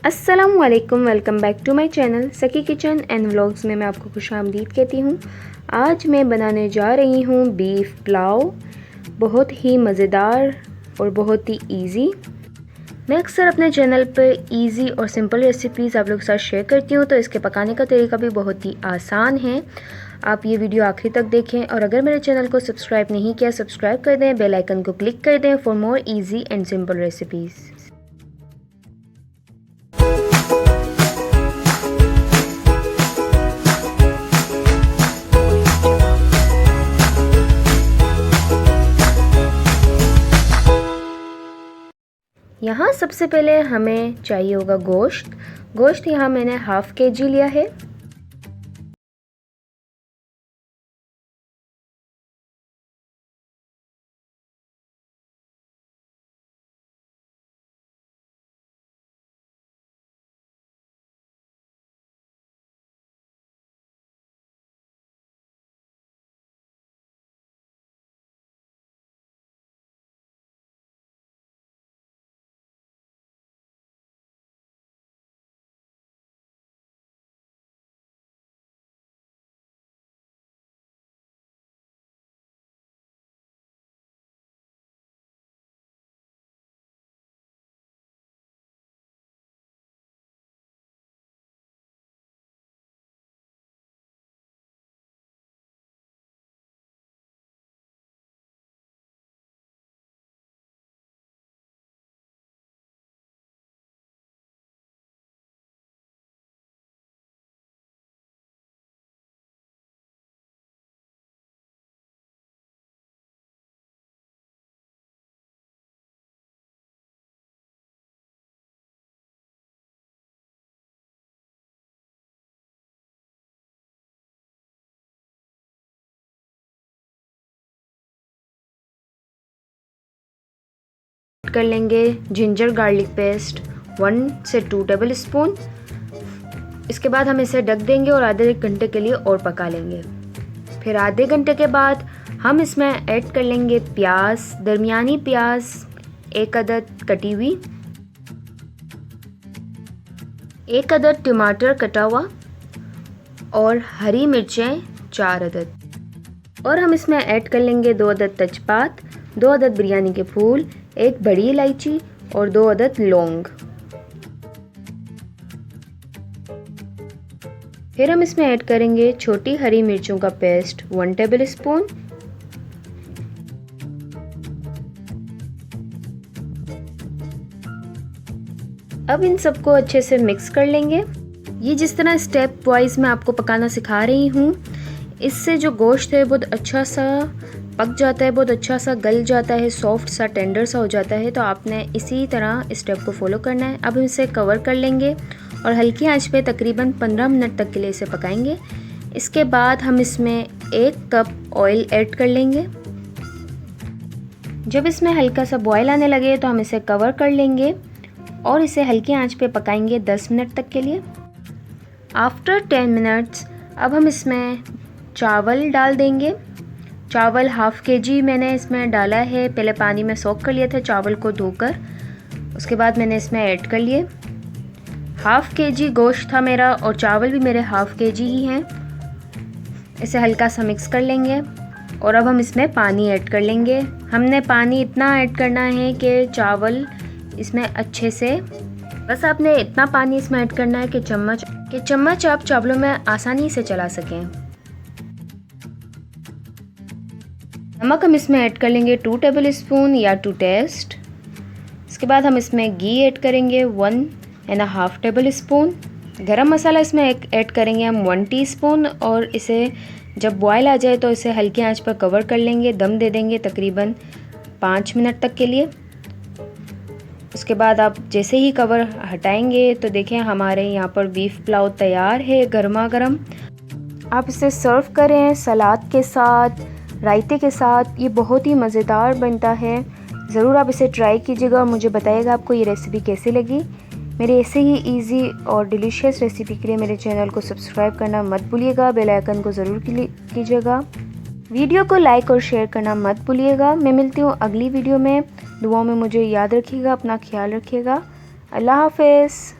अस्सलामुअलैकुम, welcome back to my channel Saki kitchen and vlogs में मैं आपको खुशामदीद कहती हूँ। आज मैं बनाने जा रही हूँ बीफ पुलाव, बहुत ही मज़ेदार और बहुत ही इजी। मैं अक्सर अपने चैनल पर इजी और सिंपल रेसिपीज़ आप लोगों के साथ शेयर करती हूँ, तो इसके पकाने का तरीका भी बहुत ही आसान है। आप ये वीडियो आखिरी तक देखें और अगर मेरे चैनल को सब्सक्राइब नहीं किया सब्सक्राइब कर दें, बेल आइकन को क्लिक कर दें for more easy and simple recipes. यहाँ सबसे पहले हमें चाहिए होगा गोश्त यहाँ मैंने हाफ केजी लिया है। कर लेंगे जिंजर गार्लिक पेस्ट 1 से 2 टेबल स्पून। इसके बाद हम इसे ढक देंगे और आधे घंटे के लिए और पका लेंगे। फिर आधे घंटे के बाद हम इसमें ऐड कर लेंगे प्याज, दरमियानी प्याज 1 अदद कटी हुई, 1 अदद टमाटर कटा हुआ और हरी मिर्चें 4 अदद। और हम इसमें ऐड कर लेंगे 2 अदद तेजपात, 2 अदद बिरयानी के फूल, 1 बड़ी इलायची और 2 अदद लौंग। फिर हम इसमें ऐड करेंगे छोटी हरी मिर्चों का पेस्ट 1 टेबल स्पून। अब इन सबको अच्छे से मिक्स कर लेंगे। ये जिस तरह स्टेप वाइज मैं आपको पकाना सिखा रही हूँ, इससे जो गोश्त है बहुत अच्छा सा पक जाता है, बहुत अच्छा सा गल जाता है, सॉफ्ट सा टेंडर सा हो जाता है। तो आपने इसी तरह स्टेप को फॉलो करना है। अब हम इसे कवर कर लेंगे और हल्की आंच पे तकरीबन 15 मिनट तक के लिए इसे पकाएंगे। इसके बाद हम इसमें 1 कप ऑयल ऐड कर लेंगे। जब इसमें हल्का सा बॉयल आने लगे तो हम इसे कवर कर लेंगे और इसे हल्की आंच पे पकाएंगे 10 मिनट तक के लिए। आफ्टर 10 मिनट्स अब हम इसमें चावल डाल देंगे। चावल हाफ केजी मैंने इसमें डाला है। पहले पानी में सोक कर लिया था चावल को धोकर, उसके बाद मैंने इसमें ऐड कर लिए। हाफ केजी गोश्त था मेरा और चावल भी मेरे हाफ केजी ही हैं। इसे हल्का सा मिक्स कर लेंगे और अब हम इसमें पानी ऐड कर लेंगे। हमने पानी इतना ऐड करना है कि चावल इसमें अच्छे से, बस आपने इतना पानी इसमें ऐड करना है कि चम्मच आप चावलों में आसानी से चला सकें। नमक हम इसमें ऐड कर लेंगे 2 टेबल स्पून या टू टेस्ट। इसके बाद हम इसमें घी ऐड करेंगे 1.5 टेबल स्पून। गरम मसाला इसमें ऐड करेंगे हम 1 टीस्पून और इसे जब बॉयल आ जाए तो इसे हल्की आंच पर कवर कर लेंगे, दम दे देंगे तकरीबन 5 मिनट तक के लिए। उसके बाद आप जैसे ही कवर हटाएंगे तो देखें हमारे यहाँ पर बीफ पुलाव तैयार है गर्मा गर्म। आप इसे सर्व करें सलाद के साथ, रायते के साथ, ये बहुत ही मज़ेदार बनता है। ज़रूर आप इसे ट्राई कीजिएगा और मुझे बताइएगा आपको ये रेसिपी कैसी लगी। मेरे ऐसे ही इजी और डिलीशियस रेसिपी के लिए मेरे चैनल को सब्सक्राइब करना मत भूलिएगा, बेल आइकन को ज़रूर कीजिएगा, वीडियो को लाइक और शेयर करना मत भूलिएगा। मैं मिलती हूँ अगली वीडियो में। दुआओं में मुझे याद रखिएगा, अपना ख्याल रखिएगा। अल्लाह हाफ़िज़।